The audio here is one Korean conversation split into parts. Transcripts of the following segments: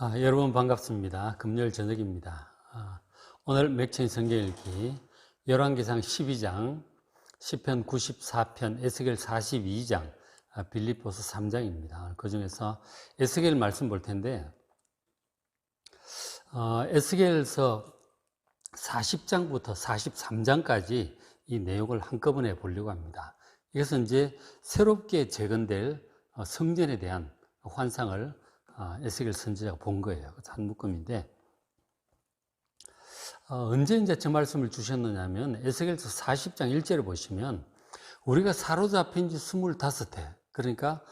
여러분 반갑습니다. 금요일 저녁입니다. 오늘 맥체인 성경 읽기 열왕기상 12장, 시편 94편, 에스겔 42장, 빌립보서 3장입니다. 그 중에서 에스겔 말씀 볼 텐데 에스겔서 40장부터 43장까지 이 내용을 한꺼번에 보려고 합니다. 이것은 이제 새롭게 재건될 성전에 대한 환상을 에스겔 선지자가 본 거예요. 한 묶음인데 언제 이제 저 말씀을 주셨느냐면 에스겔서 40장 1절을 보시면 우리가 사로잡힌 지 25해, 그러니까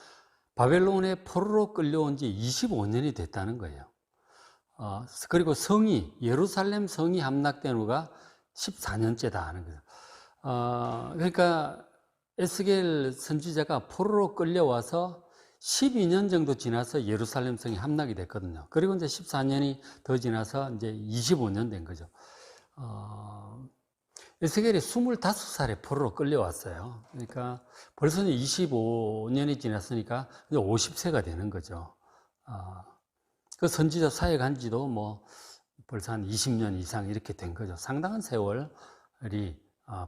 바벨론의 포로로 끌려온 지 25년이 됐다는 거예요. 그리고 성이, 예루살렘 성이 함락된 후가 14년째다 하는 거예요. 그러니까 에스겔 선지자가 포로로 끌려와서 12년 정도 지나서 예루살렘 성이 함락이 됐거든요. 그리고 이제 14년이 더 지나서 이제 25년 된 거죠. 에스겔이 25살에 포로로 끌려왔어요. 그러니까 벌써 25년이 지났으니까 이제 50세가 되는 거죠. 그 선지자 사역한 지도 뭐 벌써 한 20년 이상 이렇게 된 거죠. 상당한 세월이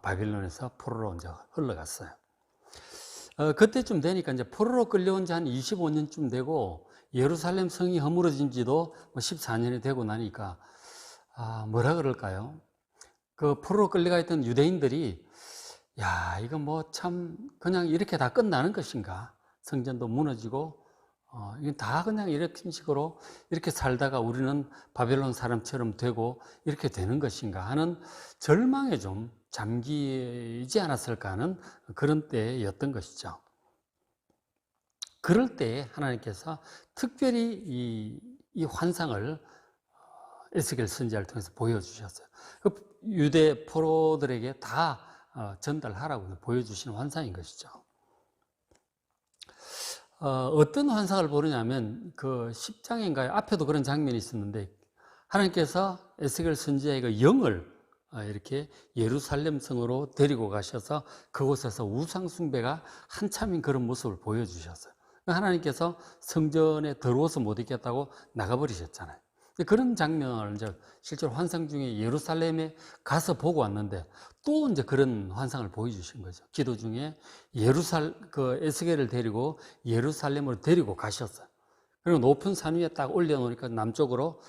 바빌론에서 포로로 이제 흘러갔어요. 그때쯤 되니까 이제 포로로 끌려온 지 한 25년쯤 되고 예루살렘 성이 허물어진 지도 14년이 되고 나니까 뭐라 그럴까요? 그 포로로 끌려가 있던 유대인들이 야, 이거 뭐 참 그냥 이렇게 다 끝나는 것인가? 성전도 무너지고 이건 다 그냥 이렇게 식으로 이렇게 살다가 우리는 바벨론 사람처럼 되고 이렇게 되는 것인가 하는 절망에 좀 잠기지 않았을까 하는 그런 때였던 것이죠. 그럴 때 하나님께서 특별히 이 환상을 에스겔 선지자를 통해서 보여주셨어요. 그 유대 포로들에게 다 전달하라고 보여주시는 환상인 것이죠. 어떤 환상을 보느냐면 그 10장인가요? 앞에도 그런 장면이 있었는데 하나님께서 에스겔 선지자의 영을 이렇게 예루살렘 성으로 데리고 가셔서 그곳에서 우상 숭배가 한참인 그런 모습을 보여주셨어요. 하나님께서 성전에 들어와서 못 있겠다고 나가버리셨잖아요. 그런 장면을 이제 실제로 환상 중에 예루살렘에 가서 보고 왔는데 또 이제 그런 환상을 보여주신 거죠. 기도 중에 그 에스겔을 데리고 예루살렘으로 데리고 가셨어요. 그리고 높은 산 위에 딱 올려놓으니까 남쪽으로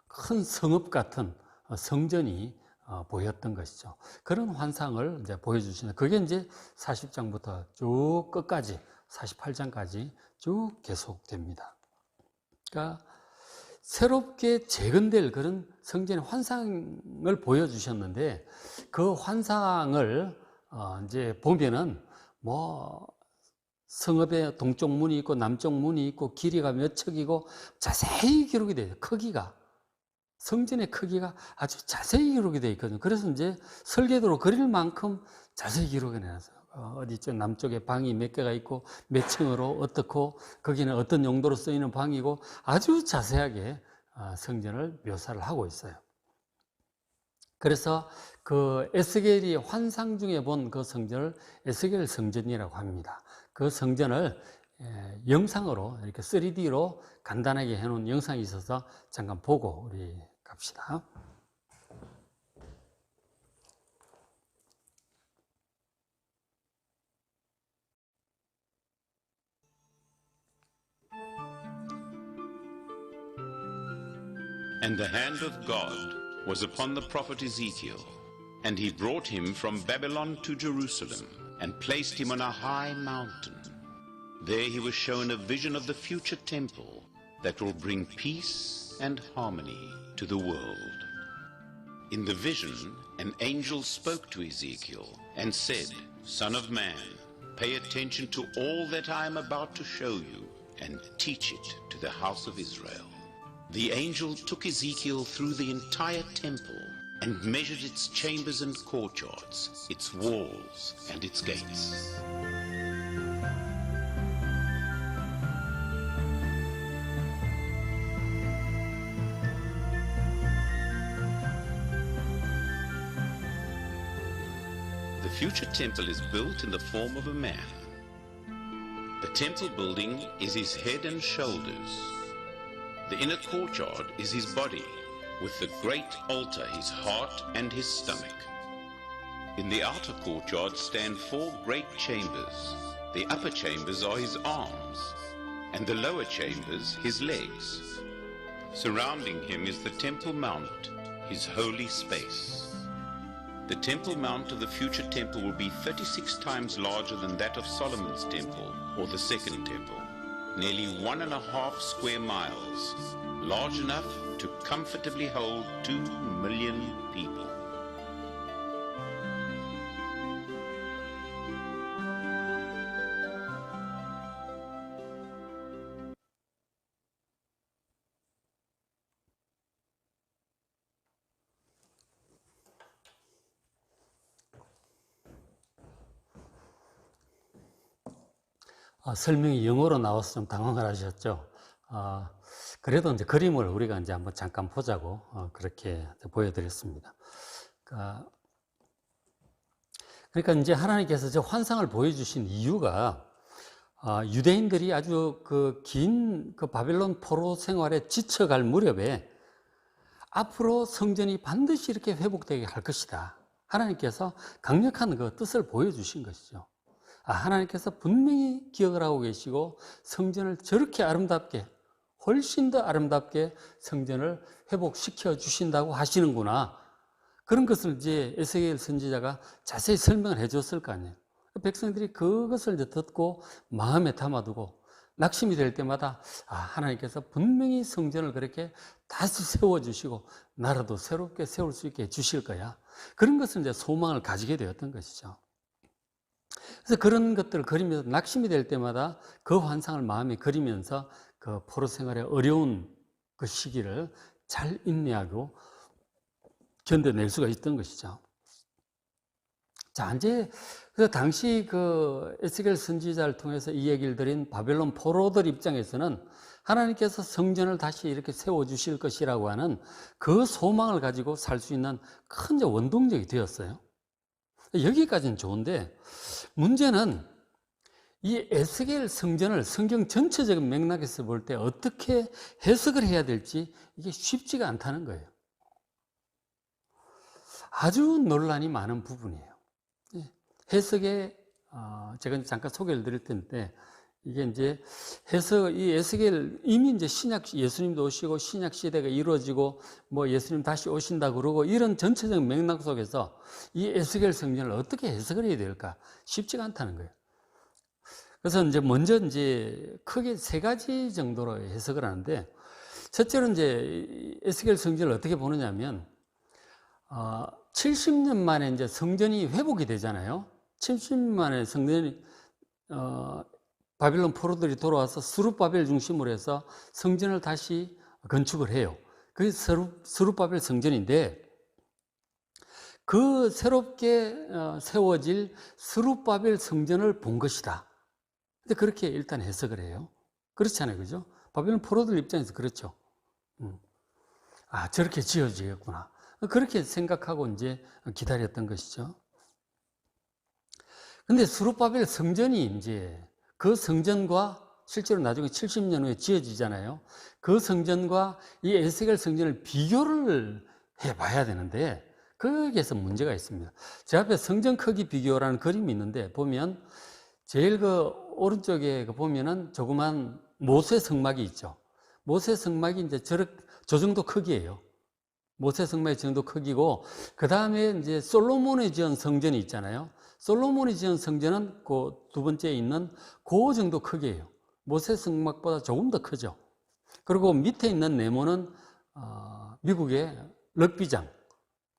큰 성읍 같은 성전이 보였던 것이죠. 그런 환상을 이제 보여주시는, 그게 이제 40장부터 쭉 끝까지 48장까지 쭉 계속됩니다. 그러니까 새롭게 재건될 그런 성전의 환상을 보여주셨는데 그 환상을 이제 보면은 뭐 성읍에 동쪽 문이 있고 남쪽 문이 있고 길이가 몇 척이고 자세히 기록이 돼요. 크기가. 성전의 크기가 아주 자세히 기록이 되어 있거든요. 그래서 이제 설계도로 그릴 만큼 자세히 기록해 놨어요. 어디쯤 남쪽에 방이 몇 개가 있고 몇 층으로 어떻고 거기는 어떤 용도로 쓰이는 방이고 아주 자세하게 성전을 묘사를 하고 있어요. 그래서 그 에스겔이 환상 중에 본 그 성전을 에스겔 성전이라고 합니다. 그 성전을 영상으로 이렇게 3D로 간단하게 해놓은 영상이 있어서 잠깐 보고 우리 갑시다. And the hand of God was upon the prophet Ezekiel, and he brought him from Babylon to Jerusalem, and placed him on a high mountain. There he was shown a vision of the future temple that will bring peace and harmony to the world. In the vision, an angel spoke to Ezekiel and said, Son of man, pay attention to all that I am about to show you, and teach it to the house of Israel. The angel took Ezekiel through the entire temple and measured its chambers and courtyards, its walls and its gates. The future temple is built in the form of a man. The temple building is his head and shoulders. The inner courtyard is his body, with the great altar his heart and his stomach. In the outer courtyard stand 4 great chambers. The upper chambers are his arms, and the lower chambers his legs. Surrounding him is the Temple Mount, his holy space. The Temple Mount of the future temple will be 36 times larger than that of Solomon's temple, or the second temple, nearly 1.5 square miles, large enough to comfortably hold 2 million people. 설명이 영어로 나와서 좀 당황을 하셨죠. 그래도 이제 그림을 우리가 이제 한번 잠깐 보자고 그렇게 보여드렸습니다. 그러니까 이제 하나님께서 저 환상을 보여주신 이유가 유대인들이 아주 긴 바벨론 포로 생활에 지쳐갈 무렵에 앞으로 성전이 반드시 이렇게 회복되게 할 것이다. 하나님께서 강력한 그 뜻을 보여주신 것이죠. 하나님께서 분명히 기억을 하고 계시고 성전을 저렇게 아름답게, 훨씬 더 아름답게 성전을 회복시켜 주신다고 하시는구나. 그런 것을 이제 에스겔 선지자가 자세히 설명을 해 줬을 거 아니에요. 백성들이 그것을 이제 듣고 마음에 담아두고 낙심이 될 때마다 하나님께서 분명히 성전을 그렇게 다시 세워주시고 나라도 새롭게 세울 수 있게 해주실 거야. 그런 것을 이제 소망을 가지게 되었던 것이죠. 그래서 그런 것들을 그리면서 낙심이 될 때마다 그 환상을 마음에 그리면서 그 포로 생활의 어려운 그 시기를 잘 인내하고 견뎌낼 수가 있던 것이죠. 자, 이제 그래서 당시 그 에스겔 선지자를 통해서 이 얘기를 드린 바벨론 포로들 입장에서는 하나님께서 성전을 다시 이렇게 세워주실 것이라고 하는 그 소망을 가지고 살 수 있는 큰 원동력이 되었어요. 여기까지는 좋은데 문제는 이 에스겔 성전을 성경 전체적인 맥락에서 볼 때 어떻게 해석을 해야 될지 이게 쉽지가 않다는 거예요. 아주 논란이 많은 부분이에요. 해석에 제가 잠깐 소개를 드릴 텐데 이게 이제 이 에스겔 이미 이제 예수님도 오시고 신약 시대가 이루어지고 뭐 예수님 다시 오신다 그러고 이런 전체적인 맥락 속에서 이 에스겔 성전을 어떻게 해석을 해야 될까 쉽지가 않다는 거예요. 그래서 이제 먼저 이제 크게 3가지 정도로 해석을 하는데 첫째로 이제 에스겔 성전을 어떻게 보느냐면 70년 만에 이제 성전이 회복이 되잖아요. 70년 만에 성전이 바빌론 포로들이 돌아와서 스룹바벨 중심으로 해서 성전을 다시 건축을 해요. 그게 스룹바벨 성전인데 그 새롭게 세워질 스룹바벨 성전을 본 것이다. 근데 그렇게 일단 해석을 해요. 그렇잖아요, 그죠? 바빌론 포로들 입장에서 그렇죠. 저렇게 지어지겠구나. 그렇게 생각하고 이제 기다렸던 것이죠. 근데 스룹바벨 성전이 이제 그 성전과 실제로 나중에 70년 후에 지어지잖아요. 그 성전과 이 에스겔 성전을 비교를 해봐야 되는데 거기에서 문제가 있습니다. 제 앞에 성전 크기 비교라는 그림이 있는데 보면 제일 오른쪽에 보면은 조그만 모세 성막이 있죠. 모세 성막이 이제 저 정도 크기예요. 모세 성막이 저 정도 크기고 그 다음에 이제 솔로몬이 지은 성전이 있잖아요. 솔로몬이 지은 성전은 그 두 번째에 있는 그 정도 크기예요. 모세 성막보다 조금 더 크죠. 그리고 밑에 있는 네모는 미국의 럭비장,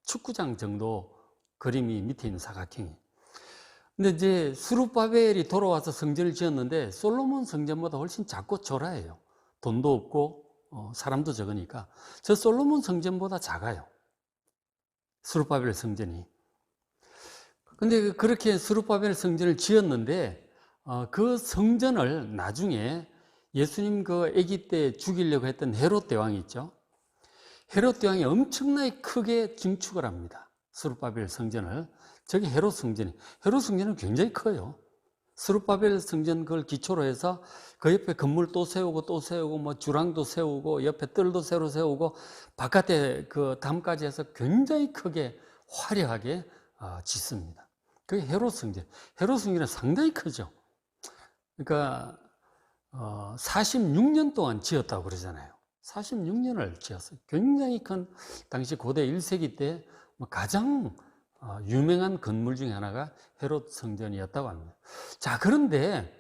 축구장 정도 그림이 밑에 있는 사각형이에요. 근데 이제 스룹바벨이 돌아와서 성전을 지었는데 솔로몬 성전보다 훨씬 작고 초라해요. 돈도 없고 사람도 적으니까 저 솔로몬 성전보다 작아요. 스룹바벨 성전이. 근데 그렇게 스룹바벨 성전을 지었는데 그 성전을 나중에 예수님 그 아기 때 죽이려고 했던 헤롯 대왕이 있죠. 헤롯 대왕이 엄청나게 크게 증축을 합니다. 스룹바벨 성전을. 저기 헤롯 성전이. 헤롯 성전은 굉장히 커요. 스룹바벨 성전 그걸 기초로 해서 그 옆에 건물 또 세우고 또 세우고 뭐 주랑도 세우고 옆에 뜰도 새로 세우고 바깥에 그 담까지 해서 굉장히 크게 화려하게 짓습니다. 그게 헤롯 성전. 헤롯 성전은 상당히 크죠. 그러니까 46년 동안 지었다고 그러잖아요. 46년을 지었어요. 굉장히 큰 당시 고대 1세기 때 가장 유명한 건물 중에 하나가 헤롯 성전이었다고 합니다. 자, 그런데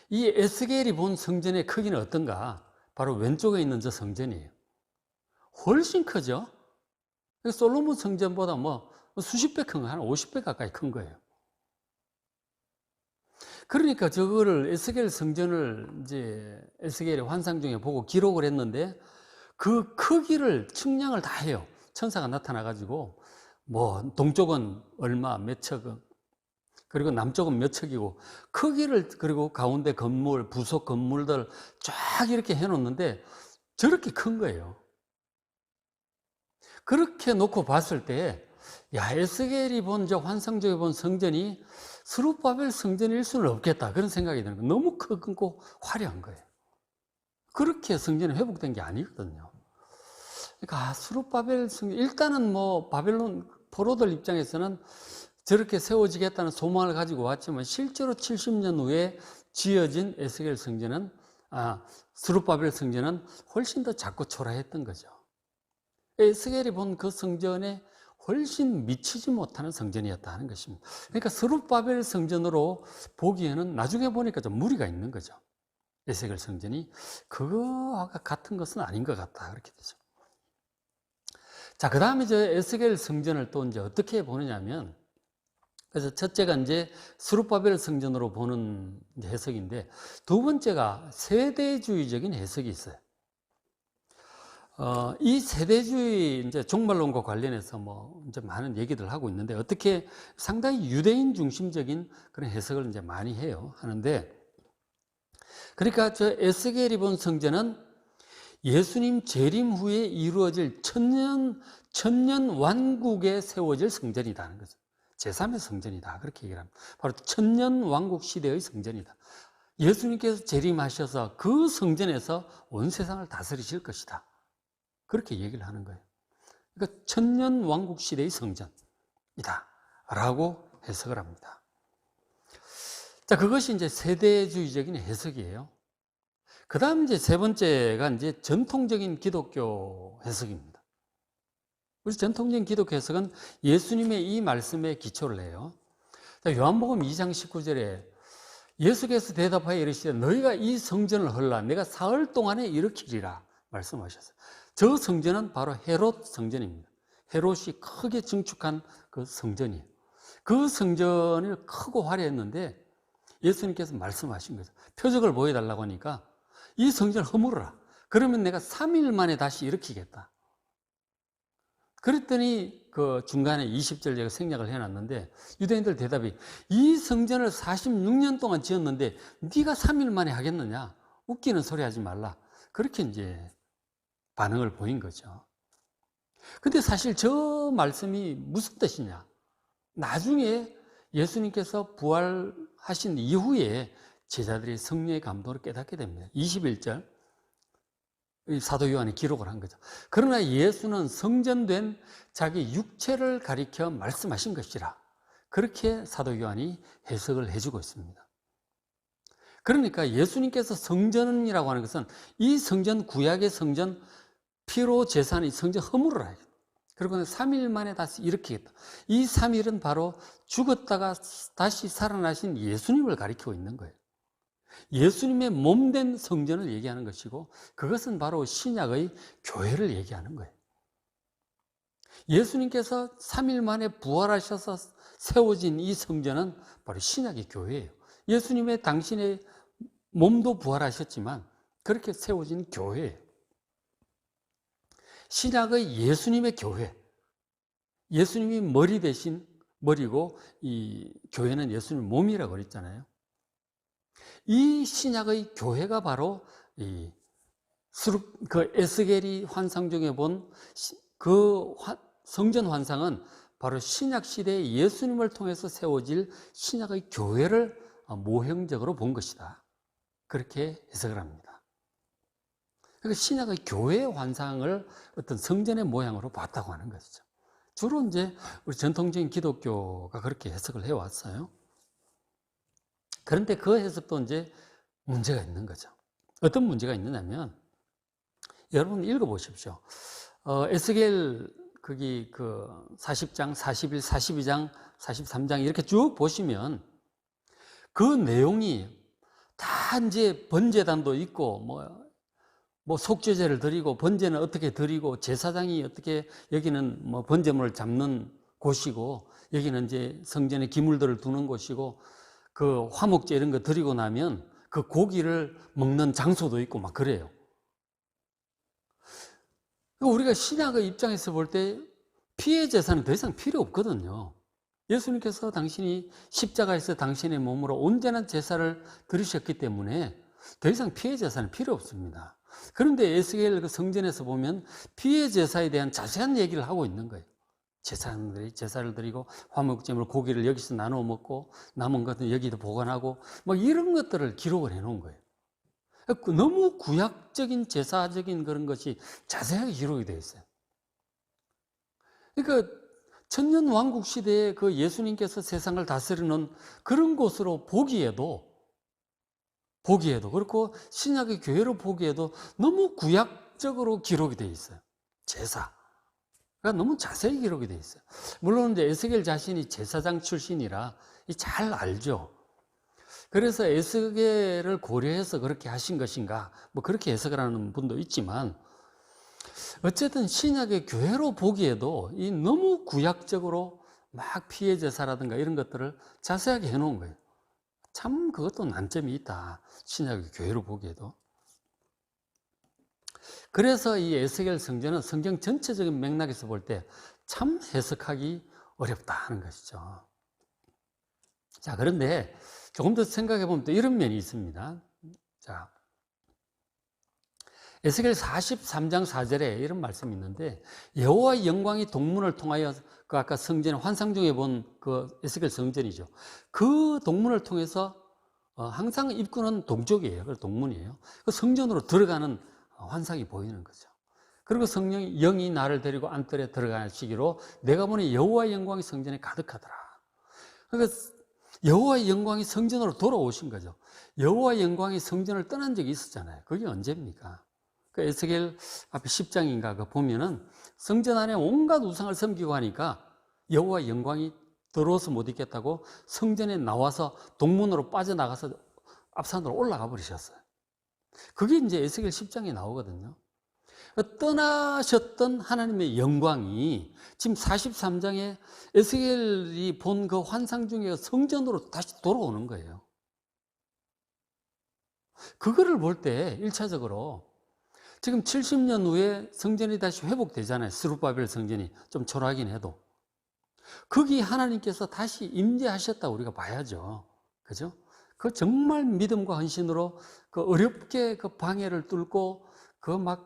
이 에스겔이 본 성전의 크기는 어떤가? 바로 왼쪽에 있는 저 성전이에요. 훨씬 크죠? 솔로몬 성전보다 뭐 수십 배 큰 거, 한 50배 가까이 큰 거예요. 그러니까 저거를 에스겔 성전을 이제 에스겔의 환상 중에 보고 기록을 했는데 그 크기를 측량을 다 해요. 천사가 나타나가지고 뭐 동쪽은 얼마 몇 척, 그리고 남쪽은 몇 척이고 크기를, 그리고 가운데 건물, 부속 건물들 쫙 이렇게 해놓는데 저렇게 큰 거예요. 그렇게 놓고 봤을 때, 야, 에스겔이 본 저 환상 중에 본 성전이 스룹바벨 성전일 수는 없겠다, 그런 생각이 드는 거예요. 너무 크고 화려한 거예요. 그렇게 성전이 회복된 게 아니거든요. 그러니까 스룹바벨 성전, 일단은 뭐 바벨론 포로들 입장에서는 저렇게 세워지겠다는 소망을 가지고 왔지만 실제로 70년 후에 지어진 에스겔 성전은, 스룹바벨 성전은 훨씬 더 작고 초라했던 거죠. 에스겔이 본 그 성전에 훨씬 미치지 못하는 성전이었다 하는 것입니다. 그러니까 스룹바벨 성전으로 보기에는 나중에 보니까 좀 무리가 있는 거죠. 에스겔 성전이 그거와 같은 것은 아닌 것 같다, 그렇게 되죠. 자, 그 다음에 저 에스겔 성전을 또 이제 어떻게 보느냐면, 그래서 첫째가 이제 스룹바벨 성전으로 보는 해석인데, 두 번째가 세대주의적인 해석이 있어요. 이 세대주의 이제 종말론과 관련해서 뭐 이제 많은 얘기들 하고 있는데, 어떻게 상당히 유대인 중심적인 그런 해석을 이제 많이 해요. 하는데, 그러니까 저 에스겔이 본 성전은 예수님 재림 후에 이루어질 천년 왕국에 세워질 성전이라는 거죠. 제3의 성전이다, 그렇게 얘기를 합니다. 바로 천년 왕국 시대의 성전이다. 예수님께서 재림하셔서 그 성전에서 온 세상을 다스리실 것이다, 그렇게 얘기를 하는 거예요. 그러니까 천년 왕국 시대의 성전이다 라고 해석을 합니다. 자, 그것이 이제 세대주의적인 해석이에요. 그 다음 이제 세 번째가 이제 전통적인 기독교 해석입니다. 우리 전통적인 기독교 해석은 예수님의 이 말씀에 기초를 해요. 자, 요한복음 2장 19절에 예수께서 대답하여 이르시되 너희가 이 성전을 헐라 내가 사흘 동안에 일으키리라 말씀하셨어요. 저 성전은 바로 헤롯 성전입니다. 헤롯이 크게 증축한 그 성전이에요. 그 성전이 크고 화려했는데 예수님께서 말씀하신 거죠. 표적을 보여달라고 하니까 이 성전을 허물어라. 그러면 내가 3일 만에 다시 일으키겠다. 그랬더니 그 중간에 20절 제가 생략을 해놨는데 유대인들 대답이 이 성전을 46년 동안 지었는데 네가 3일 만에 하겠느냐? 웃기는 소리 하지 말라. 그렇게 이제 반응을 보인 거죠. 근데 사실 저 말씀이 무슨 뜻이냐? 나중에 예수님께서 부활하신 이후에 제자들이 성령의 감동을 깨닫게 됩니다. 21절 사도 요한이 기록을 한 거죠. 그러나 예수는 성전된 자기 육체를 가리켜 말씀하신 것이라, 그렇게 사도 요한이 해석을 해주고 있습니다. 그러니까 예수님께서 성전이라고 하는 것은 이 성전, 구약의 성전, 피로 제사는 이 성전 허물어라. 그리고 3일 만에 다시 일으키겠다. 이 3일은 바로 죽었다가 다시 살아나신 예수님을 가리키고 있는 거예요. 예수님의 몸된 성전을 얘기하는 것이고 그것은 바로 신약의 교회를 얘기하는 거예요. 예수님께서 3일 만에 부활하셔서 세워진 이 성전은 바로 신약의 교회예요. 예수님의 당신의 몸도 부활하셨지만 그렇게 세워진 교회예요. 신약의 예수님의 교회, 예수님이 머리 대신 머리고 이 교회는 예수님 몸이라고 그랬잖아요. 이 신약의 교회가 바로 그 에스겔이 환상 중에 본 그 성전 환상은 바로 신약 시대에 예수님을 통해서 세워질 신약의 교회를 모형적으로 본 것이다. 그렇게 해석을 합니다. 그러니까 신약의 교회의 환상을 어떤 성전의 모양으로 봤다고 하는 것이죠. 주로 이제 우리 전통적인 기독교가 그렇게 해석을 해왔어요. 그런데 그 해석도 이제 문제가 있는 거죠. 어떤 문제가 있느냐면, 여러분 읽어보십시오. 에스겔 거기 그 40장, 41, 42장, 43장 이렇게 쭉 보시면 그 내용이 다 이제 번제단도 있고 뭐 속죄제를 드리고 번제는 어떻게 드리고 제사장이 어떻게 여기는 뭐 번제물을 잡는 곳이고 여기는 이제 성전에 기물들을 두는 곳이고 그 화목제 이런 거 드리고 나면 그 고기를 먹는 장소도 있고 막 그래요. 우리가 신약의 입장에서 볼 때 피해 제사는 더 이상 필요 없거든요. 예수님께서 당신이 십자가에서 당신의 몸으로 온전한 제사를 드리셨기 때문에 더 이상 피해 제사는 필요 없습니다. 그런데 에스겔 그 성전에서 보면 피해 제사에 대한 자세한 얘기를 하고 있는 거예요. 제사장들이 제사를 드리고 화목제물 고기를 여기서 나눠 먹고 남은 것은 여기도 보관하고 막 이런 것들을 기록을 해 놓은 거예요. 너무 구약적인 제사적인 그런 것이 자세하게 기록이 되어 있어요. 그러니까 천년 왕국 시대에 그 예수님께서 세상을 다스리는 그런 곳으로 보기에도 그렇고 신약의 교회로 보기에도 너무 구약적으로 기록이 되어 있어요. 제사가 너무 자세히 기록이 되어 있어요. 물론 이제 에스겔 자신이 제사장 출신이라 잘 알죠. 그래서 에스겔을 고려해서 그렇게 하신 것인가 뭐 그렇게 해석을 하는 분도 있지만 어쨌든 신약의 교회로 보기에도 이 너무 구약적으로 막 피해 제사라든가 이런 것들을 자세하게 해놓은 거예요. 참 그것도 난점이 있다. 신약의 교회로 보기에도. 그래서 이 에스겔 성전은 성경 전체적인 맥락에서 볼 때 참 해석하기 어렵다 하는 것이죠. 자, 그런데 조금 더 생각해 보면 또 이런 면이 있습니다. 자, 에스겔 43장 4절에 이런 말씀이 있는데 여호와의 영광이 동문을 통하여 그 아까 성전의 환상 중에 본 그 에스겔 성전이죠. 그 동문을 통해서 항상 입구는 동쪽이에요. 그래서 동문이에요. 그 성전으로 들어가는 환상이 보이는 거죠. 그리고 성령이 영이 나를 데리고 안뜰에 들어가시기로 내가 보니 여호와의 영광이 성전에 가득하더라. 그러니까 여호와의 영광이 성전으로 돌아오신 거죠. 여호와의 영광이 성전을 떠난 적이 있었잖아요. 그게 언제입니까? 그 에스겔 앞에 10장인가 그 보면은 성전 안에 온갖 우상을 섬기고 하니까 여호와의 영광이 더러워서 못 있겠다고 성전에 나와서 동문으로 빠져나가서 앞산으로 올라가 버리셨어요. 그게 이제 에스겔 10장에 나오거든요. 떠나셨던 하나님의 영광이 지금 43장에 에스겔이 본 그 환상 중에 성전으로 다시 돌아오는 거예요. 그거를 볼 때 1차적으로 지금 70년 후에 성전이 다시 회복되잖아요. 스룹바벨 성전이 좀 초라하긴 해도. 거기 하나님께서 다시 임재하셨다고 우리가 봐야죠. 그죠? 그 정말 믿음과 헌신으로 그 어렵게 그 방해를 뚫고 막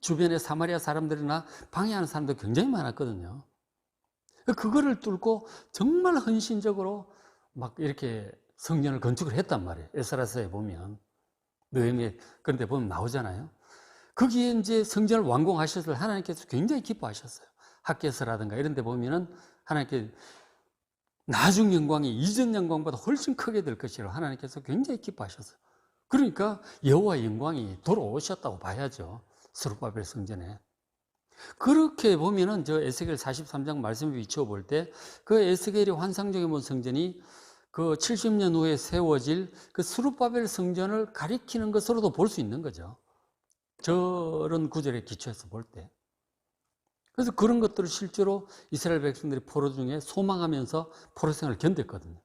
주변에 사마리아 사람들이나 방해하는 사람들 굉장히 많았거든요. 그거를 뚫고 정말 헌신적으로 막 이렇게 성전을 건축을 했단 말이에요. 에스라서에 보면. 느헤미야 그런 데 보면 나오잖아요. 거기에 이제 성전을 완공하셨을 하나님께서 굉장히 기뻐하셨어요. 학개서라든가 이런 데 보면은 하나님께 나중 영광이 이전 영광보다 훨씬 크게 될 것이라고 하나님께서 굉장히 기뻐하셨어요. 그러니까 여호와의 영광이 돌아오셨다고 봐야죠. 스룹바벨 성전에. 그렇게 보면은 저 에스겔 43장 말씀을 비추어 볼 때 그 에스겔이 환상적인 본 성전이 그 70년 후에 세워질 그 스룹바벨 성전을 가리키는 것으로도 볼 수 있는 거죠. 저런 구절에 기초해서 볼 때. 그래서 그런 것들을 실제로 이스라엘 백성들이 포로 중에 소망하면서 포로 생활을 견뎠거든요.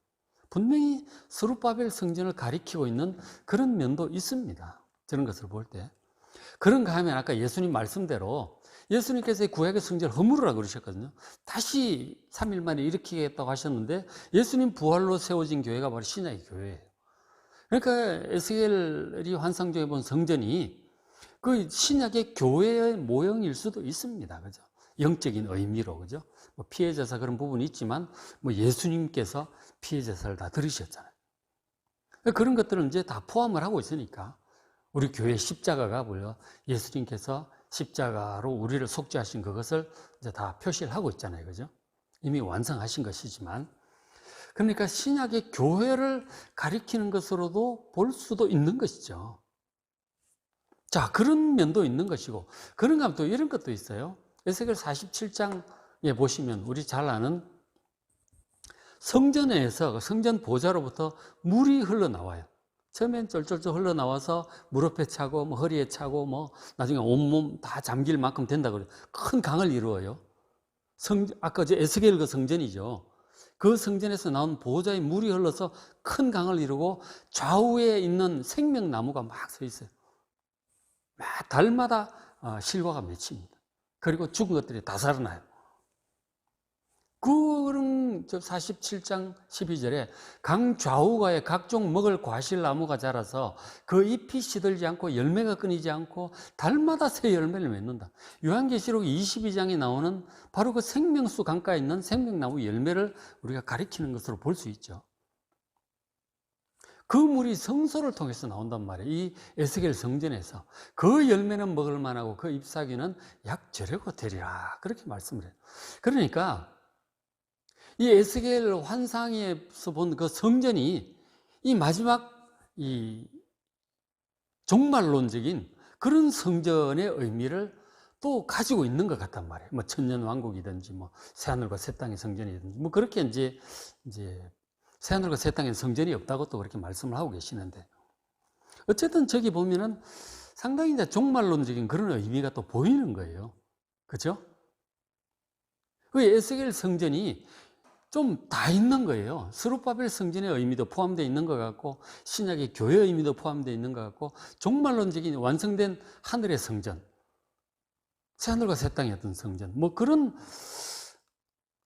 분명히 스룹바벨 성전을 가리키고 있는 그런 면도 있습니다. 저런 것을 볼 때. 그런가 하면 아까 예수님 말씀대로 예수님께서 구약의 성전을 허물으라 그러셨거든요. 다시 3일 만에 일으키겠다고 하셨는데 예수님 부활로 세워진 교회가 바로 신약의 교회예요. 그러니까 에스겔이 환상 중에 본 성전이 그 신약의 교회의 모형일 수도 있습니다. 그죠? 영적인 의미로, 그죠? 피해 제사 그런 부분이 있지만, 예수님께서 피해 제사를 다 드리셨잖아요. 그런 것들은 이제 다 포함을 하고 있으니까 우리 교회 십자가가 뭐예요? 예수님께서 십자가로 우리를 속죄하신 그것을 이제 다 표시를 하고 있잖아요. 그죠? 이미 완성하신 것이지만. 그러니까 신약의 교회를 가리키는 것으로도 볼 수도 있는 것이죠. 자, 그런 면도 있는 것이고, 그런가 하면 또 이런 것도 있어요. 에스겔 47장에 보시면 우리 잘 아는 성전에서 성전 보좌로부터 물이 흘러나와요. 처음엔 쫄쫄쫄 흘러나와서 무릎에 차고 뭐 허리에 차고 뭐 나중에 온몸 다 잠길 만큼 된다 그래요. 큰 강을 이루어요. 아까 저 에스겔 그 성전이죠. 그 성전에서 나온 보좌의 물이 흘러서 큰 강을 이루고 좌우에 있는 생명나무가 막 서 있어요. 막 달마다 실과가 맺힙니다. 그리고 죽은 것들이 다 살아나요. 그런 47장 12절에 강 좌우가에 각종 먹을 과실나무가 자라서 그 잎이 시들지 않고 열매가 끊이지 않고 달마다 새 열매를 맺는다. 요한계시록 22장에 나오는 바로 그 생명수 강가에 있는 생명나무 열매를 우리가 가리키는 것으로 볼 수 있죠. 그 물이 성소를 통해서 나온단 말이에요. 이 에스겔 성전에서. 그 열매는 먹을 만하고 그 잎사귀는 약 절여고 되리라. 그렇게 말씀을 해요. 그러니까 이 에스겔 환상에서 본 그 성전이 이 마지막 이 종말론적인 그런 성전의 의미를 또 가지고 있는 것 같단 말이에요. 뭐 천년왕국이든지 뭐 새하늘과 새 땅의 성전이든지 뭐 그렇게 이제 새하늘과 새 땅에 성전이 없다고 또 그렇게 말씀을 하고 계시는데, 어쨌든 저기 보면은 상당히 이제 종말론적인 그런 의미가 또 보이는 거예요. 그죠? 그 에스겔 성전이 좀 다 있는 거예요. 스룹바벨 성전의 의미도 포함되어 있는 것 같고, 신약의 교회의 의미도 포함되어 있는 것 같고, 종말론적인 완성된 하늘의 성전, 새하늘과 새 땅의 어떤 성전, 뭐 그런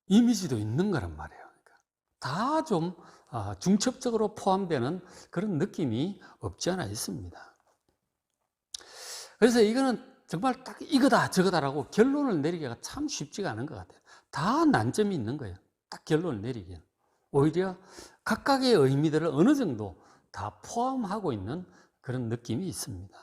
이미지도 있는 거란 말이에요. 다 좀 중첩적으로 포함되는 그런 느낌이 없지 않아 있습니다. 그래서 이거는 정말 딱 이거다 저거다라고 결론을 내리기가 참 쉽지가 않은 것 같아요. 다 난점이 있는 거예요. 딱 결론을 내리기는. 오히려 각각의 의미들을 어느 정도 다 포함하고 있는 그런 느낌이 있습니다.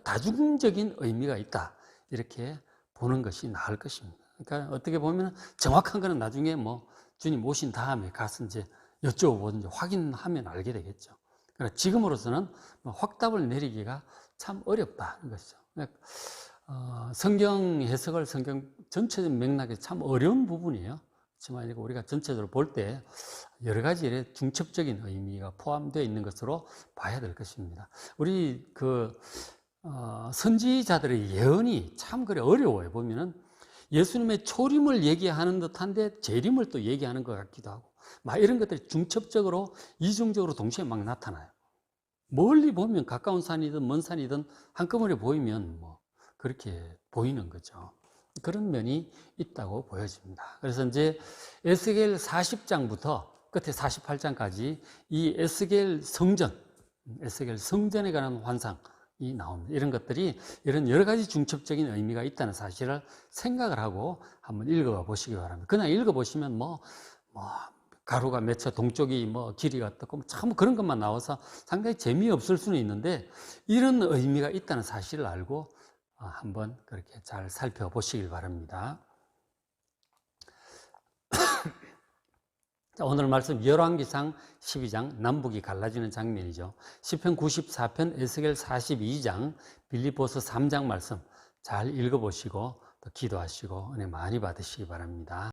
다중적인 의미가 있다, 이렇게 보는 것이 나을 것입니다. 그러니까 어떻게 보면 정확한 거는 나중에 뭐 주님 오신 다음에 가서 이제 여쭤보고 확인하면 알게 되겠죠. 그러니까 지금으로서는 확답을 내리기가 참 어렵다는 것이죠. 그러니까 성경 해석을 성경 전체적 맥락에 참 어려운 부분이에요. 그렇지만 우리가 전체적으로 볼 때 여러 가지 중첩적인 의미가 포함되어 있는 것으로 봐야 될 것입니다. 우리 선지자들의 예언이 참 그래 어려워요. 보면은 예수님의 초림을 얘기하는 듯한데 재림을 또 얘기하는 것 같기도 하고, 막 이런 것들이 중첩적으로 이중적으로 동시에 막 나타나요. 멀리 보면 가까운 산이든 먼 산이든 한꺼번에 보이면 뭐 그렇게 보이는 거죠. 그런 면이 있다고 보여집니다. 그래서 이제 에스겔 40장부터 끝에 48장까지 이 에스겔 성전에 관한 환상이 나옵니다. 이런 것들이 이런 여러 가지 중첩적인 의미가 있다는 사실을 생각을 하고 한번 읽어봐 보시기 바랍니다. 그냥 읽어보시면 가루가 맺혀 동쪽이 길이가 어떻고 참 그런 것만 나와서 상당히 재미없을 수는 있는데, 이런 의미가 있다는 사실을 알고 한번 그렇게 잘 살펴보시길 바랍니다. 자, 오늘 말씀 열왕기상 12장 남북이 갈라지는 장면이죠. 시편 94편, 에스겔 42장, 빌립보서 3장 말씀 잘 읽어보시고 또 기도하시고 은혜 많이 받으시기 바랍니다.